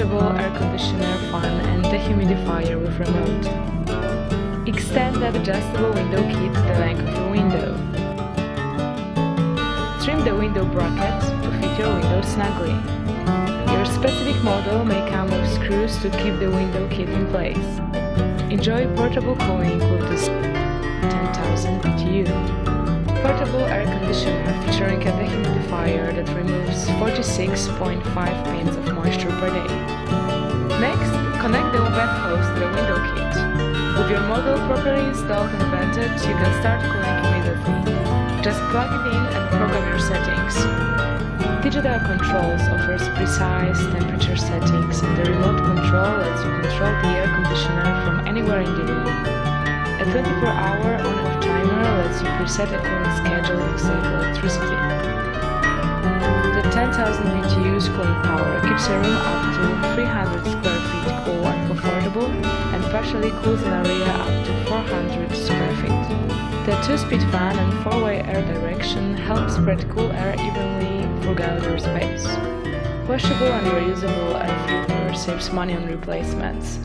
portable air conditioner, fan and dehumidifier with remote. Extend that adjustable window kit the length of your window. Trim the window bracket to fit your window snugly. Your specific model may come with screws to keep the window kit in place. Enjoy portable cooling with this 10,000 BTU. Portable air conditioner featuring a dehumidifier that removes 46.5 pins of moisture per day. Next, connect the wet hose to the window kit. With your model properly installed and vented, you can start cooling immediately. Just plug it in and program your settings. Digital Controls offers precise temperature settings, and the remote control lets you control the air conditioner from anywhere in the room. A 24-hour on-off timer lets you preset a cooling schedule to save electricity. The 10,000 BTU's cooling power keeps a room up to 300 square feet cool and comfortable, and partially cools an area up to 400 square feet. The 2-speed fan and 4-way air direction help spread cool air evenly throughout your space. Washable and reusable air filter saves money on replacements.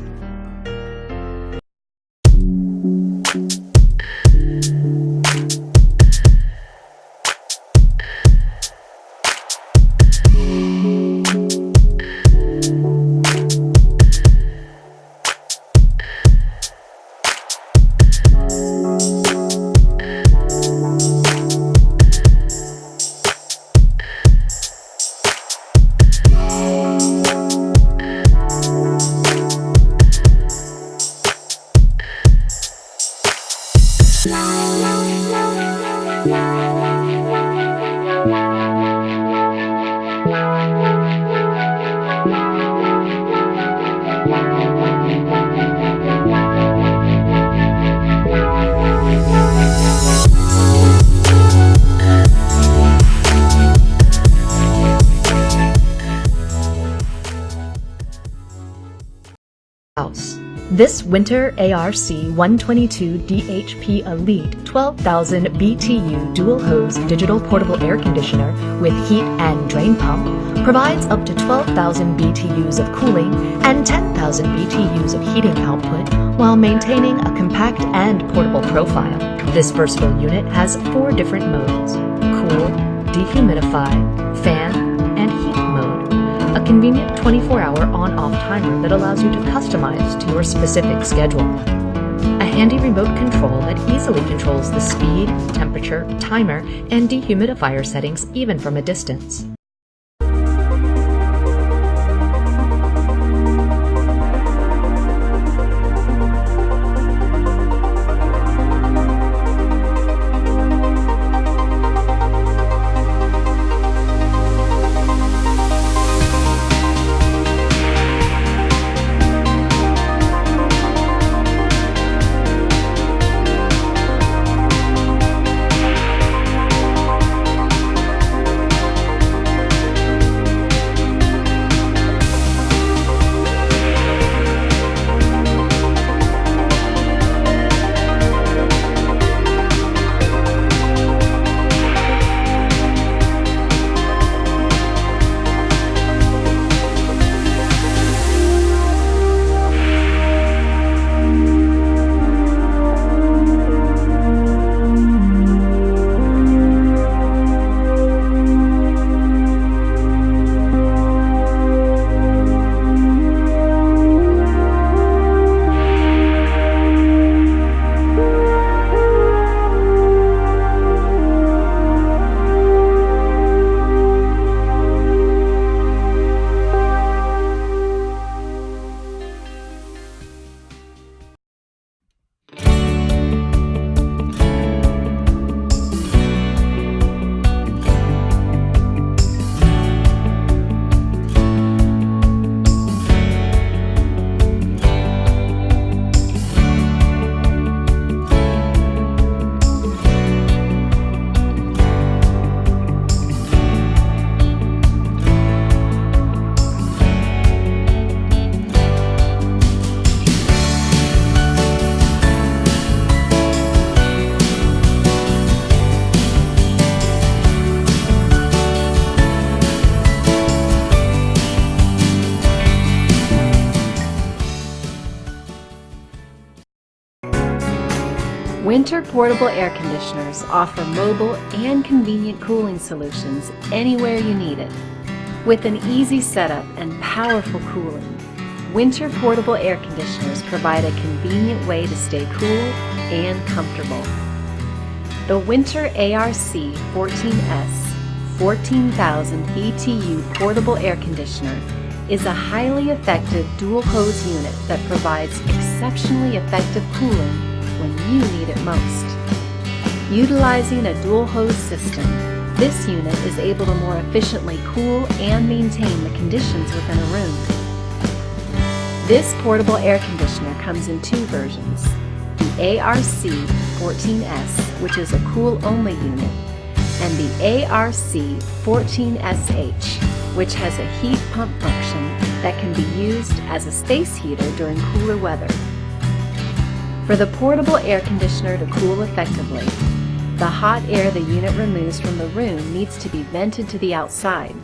This winter ARC 122 DHP Elite 12,000 BTU dual hose digital portable air conditioner with heat and drain pump provides up to 12,000 BTUs of cooling and 10,000 BTUs of heating output while maintaining a compact and portable profile. This versatile unit has 4 different modes: cool, dehumidify, fan, and heat mode. A convenient 24-hour on-off timer that allows you to customize to your specific schedule. A handy remote control that easily controls the speed, temperature, timer, and dehumidifier settings even from a distance. Winter portable air conditioners offer mobile and convenient cooling solutions anywhere you need it. With an easy setup and powerful cooling, winter portable air conditioners provide a convenient way to stay cool and comfortable. The Winter ARC 14S 14,000 BTU portable air conditioner is a highly effective dual hose unit that provides exceptionally effective cooling when you need it most. Utilizing a dual hose system, this unit is able to more efficiently cool and maintain the conditions within a room. This portable air conditioner comes in two versions: the ARC 14S, which is a cool-only unit, and the ARC 14SH, which has a heat pump function that can be used as a space heater during cooler weather. For the portable air conditioner to cool effectively, the hot air the unit removes from the room needs to be vented to the outside.